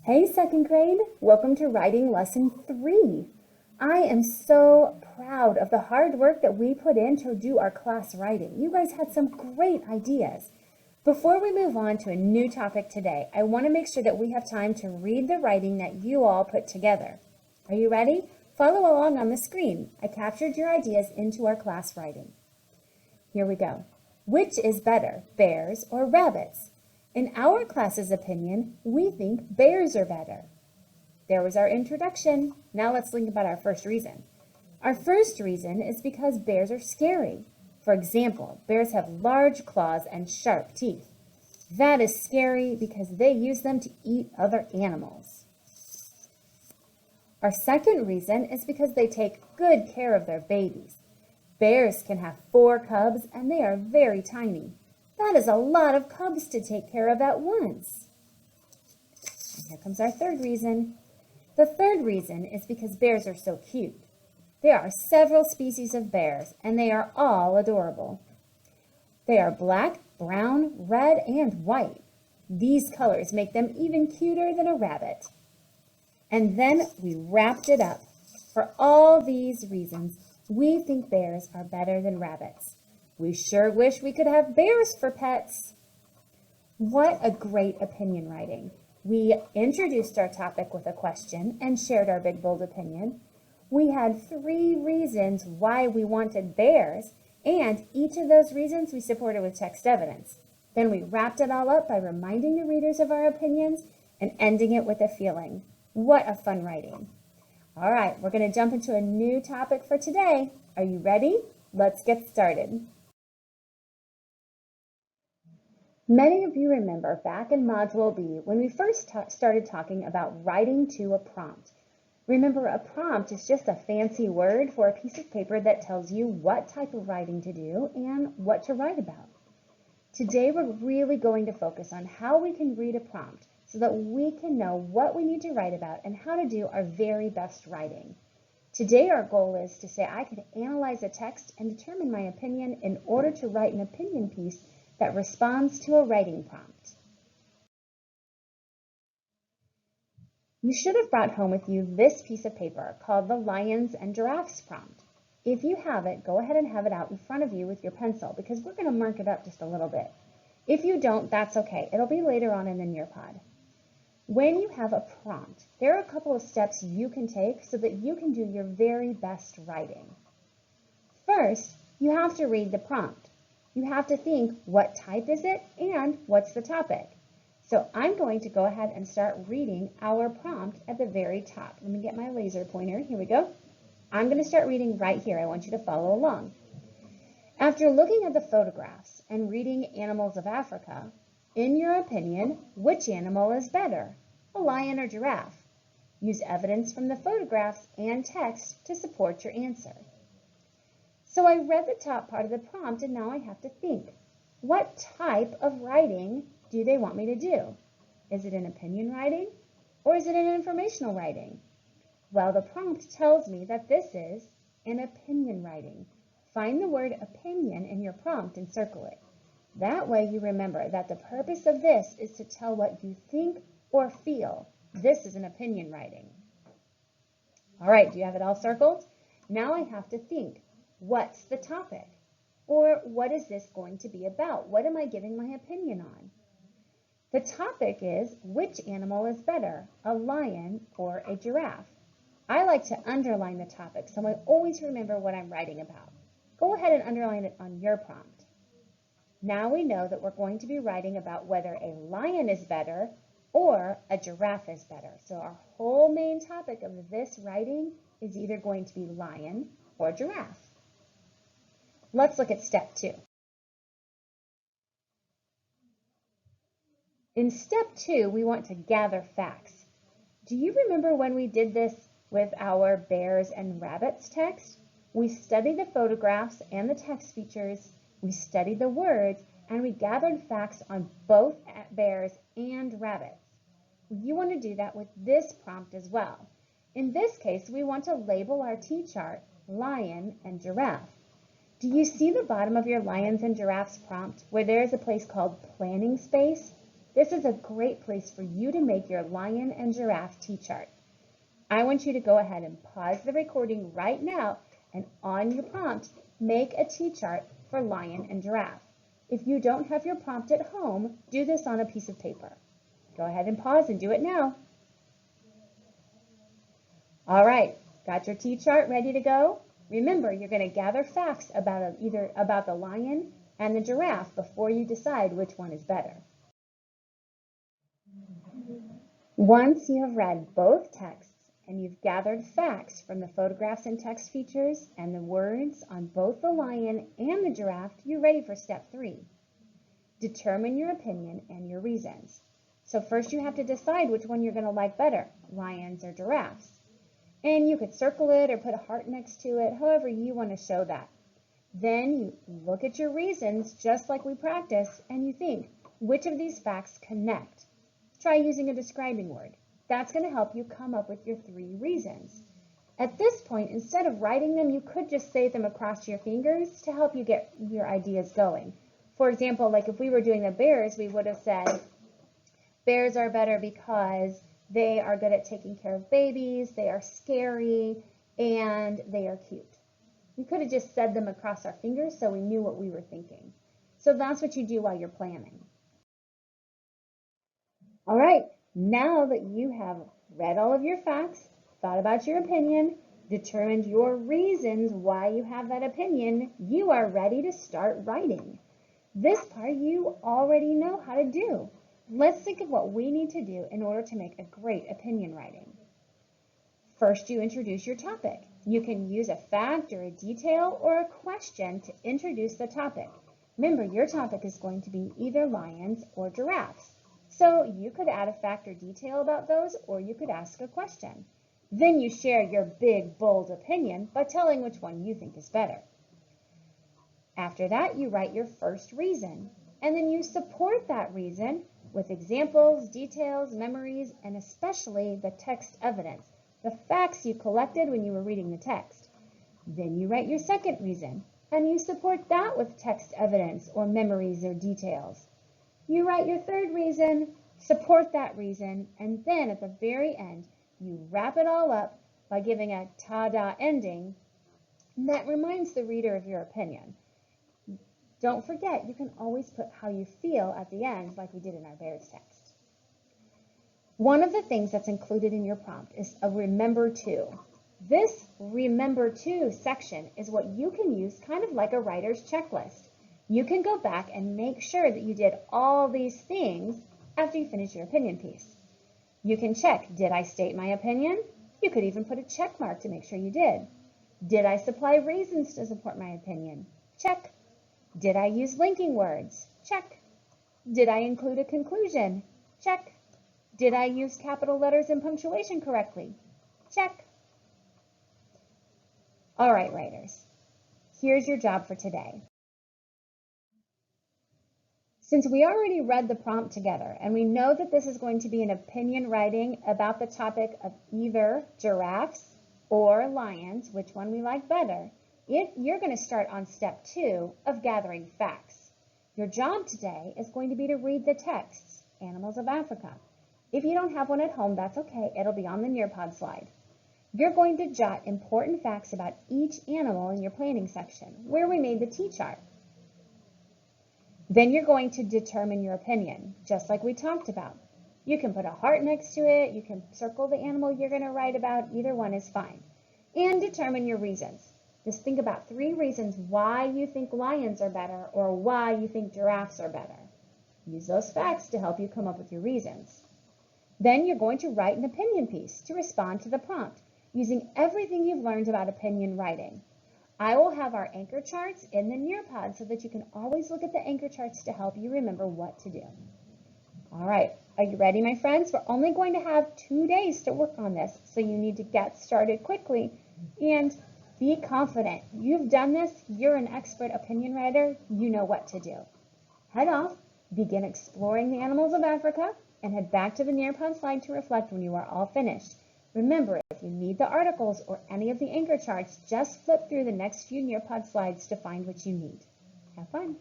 Hey, second grade, welcome to Writing Lesson 3. I am so proud of the hard work that we put in to do our class writing. You guys had some great ideas. Before we move on to a new topic today, I want to make sure that we have time to read the writing that you all put together. Are you ready? Follow along on the screen. I captured your ideas into our class writing. Here we go. Which is better, bears or rabbits? In our class's opinion, we think bears are better. There was our introduction. Now let's think about our first reason. Our first reason is because bears are scary. For example, bears have large claws and sharp teeth. That is scary because they use them to eat other animals. Our second reason is because they take good care of their babies. Bears can have 4 cubs and they are very tiny. That is a lot of cubs to take care of at once. And here comes our third reason. The third reason is because bears are so cute. There are several species of bears, and they are all adorable. They are black, brown, red, and white. These colors make them even cuter than a rabbit. And then we wrapped it up. For all these reasons, we think bears are better than rabbits. We sure wish we could have bears for pets. What a great opinion writing. We introduced our topic with a question and shared our big, bold opinion. We had 3 reasons why we wanted bears, and each of those reasons we supported with text evidence. Then we wrapped it all up by reminding the readers of our opinions and ending it with a feeling. What a fun writing. All right, we're going to jump into a new topic for today. Are you ready? Let's get started. Many of you remember back in Module B when we first started talking about writing to a prompt. Remember, a prompt is just a fancy word for a piece of paper that tells you what type of writing to do and what to write about. Today, we're really going to focus on how we can read a prompt so that we can know what we need to write about and how to do our very best writing. Today, our goal is to say I can analyze a text and determine my opinion in order to write an opinion piece that responds to a writing prompt. You should have brought home with you this piece of paper called the Lions and Giraffes prompt. If you have it, go ahead and have it out in front of you with your pencil because we're going to mark it up just a little bit. If you don't, that's okay. It'll be later on in the Nearpod. When you have a prompt, there are a couple of steps you can take so that you can do your very best writing. First, you have to read the prompt. You have to think, what type is it and what's the topic? So I'm going to go ahead and start reading our prompt at the very top. Let me get my laser pointer. Here we go. I'm going to start reading right here. I want you to follow along. After looking at the photographs and reading Animals of Africa, in your opinion, which animal is better, a lion or giraffe? Use evidence from the photographs and text to support your answer. So I read the top part of the prompt and now I have to think, what type of writing do they want me to do? Is it an opinion writing or is it an informational writing? Well, the prompt tells me that this is an opinion writing. Find the word opinion in your prompt and circle it. That way you remember that the purpose of this is to tell what you think or feel. This is an opinion writing. All right, do you have it all circled? Now I have to think. What's the topic? Or what is this going to be about? What am I giving my opinion on? The topic is, which animal is better, a lion or a giraffe? I like to underline the topic so I always remember what I'm writing about. Go ahead and underline it on your prompt. Now we know that we're going to be writing about whether a lion is better or a giraffe is better. So our whole main topic of this writing is either going to be lion or giraffe. Let's look at step 2. In step 2, we want to gather facts. Do you remember when we did this with our bears and rabbits text? We studied the photographs and the text features, we studied the words, and we gathered facts on both bears and rabbits. You want to do that with this prompt as well. In this case, we want to label our T-chart lion and giraffe. Do you see the bottom of your lions and giraffes prompt where there is a place called planning space? this is a great place for you to make your lion and giraffe T-chart. I want you to go ahead and pause the recording right now and on your prompt, make a T-chart for lion and giraffe. If you don't have your prompt at home, do this on a piece of paper. Go ahead and pause and do it now. All right, got your T-chart ready to go? Remember, you're going to gather facts about either about the lion and the giraffe before you decide which one is better. Once you have read both texts and you've gathered facts from the photographs and text features and the words on both the lion and the giraffe, you're ready for step 3. Determine your opinion and your reasons. So first you have to decide which one you're going to like better, lions or giraffes. And you could circle it or put a heart next to it, however you want to show that. Then you look at your reasons, just like we practiced, and you think, which of these facts connect? Try using a describing word. That's going to help you come up with your 3 reasons. At this point, instead of writing them, you could just say them across your fingers to help you get your ideas going. For example, like if we were doing the bears, we would have said, bears are better because they are good at taking care of babies, they are scary, and they are cute. We could have just said them across our fingers so we knew what we were thinking. So that's what you do while you're planning. All right, now that you have read all of your facts, thought about your opinion, determined your reasons why you have that opinion, you are ready to start writing. This part you already know how to do. Let's think of what we need to do in order to make a great opinion writing. First, you introduce your topic. You can use a fact or a detail or a question to introduce the topic. Remember, your topic is going to be either lions or giraffes. So you could add a fact or detail about those, or you could ask a question. Then you share your big, bold opinion by telling which one you think is better. After that, you write your first reason, and then you support that reason with examples, details, memories, and especially the text evidence, the facts you collected when you were reading the text. Then you write your second reason, and you support that with text evidence or memories or details. You write your third reason, support that reason, and then at the very end, you wrap it all up by giving a ta-da ending that reminds the reader of your opinion. Don't forget, you can always put how you feel at the end like we did in our bears text. One of the things that's included in your prompt is a remember to. This remember to section is what you can use kind of like a writer's checklist. You can go back and make sure that you did all these things after you finish your opinion piece. You can check, did I state my opinion? You could even put a check mark to make sure you did. Did I supply reasons to support my opinion? Check. Did I use linking words? Check. Did I include a conclusion? Check. Did I use capital letters and punctuation correctly? Check. All right, writers, here's your job for today. Since we already read the prompt together and we know that this is going to be an opinion writing about the topic of either giraffes or lions, which one we like better, you're going to start on step 2 of gathering facts. Your job today is going to be to read the texts, Animals of Africa. If you don't have one at home, that's okay. It'll be on the Nearpod slide. You're going to jot important facts about each animal in your planning section, where we made the T-chart. Then you're going to determine your opinion, just like we talked about. You can put a heart next to it, you can circle the animal you're going to write about, either one is fine. And determine your reasons. Just think about 3 reasons why you think lions are better or why you think giraffes are better. Use those facts to help you come up with your reasons. Then you're going to write an opinion piece to respond to the prompt, using everything you've learned about opinion writing. I will have our anchor charts in the Nearpod so that you can always look at the anchor charts to help you remember what to do. All right, are you ready, my friends? We're only going to have 2 days to work on this, so you need to get started quickly and be confident. You've done this, you're an expert opinion writer, you know what to do. Head off, begin exploring the animals of Africa, and head back to the Nearpod slide to reflect when you are all finished. Remember, if you need the articles or any of the anchor charts, just flip through the next few Nearpod slides to find what you need. Have fun.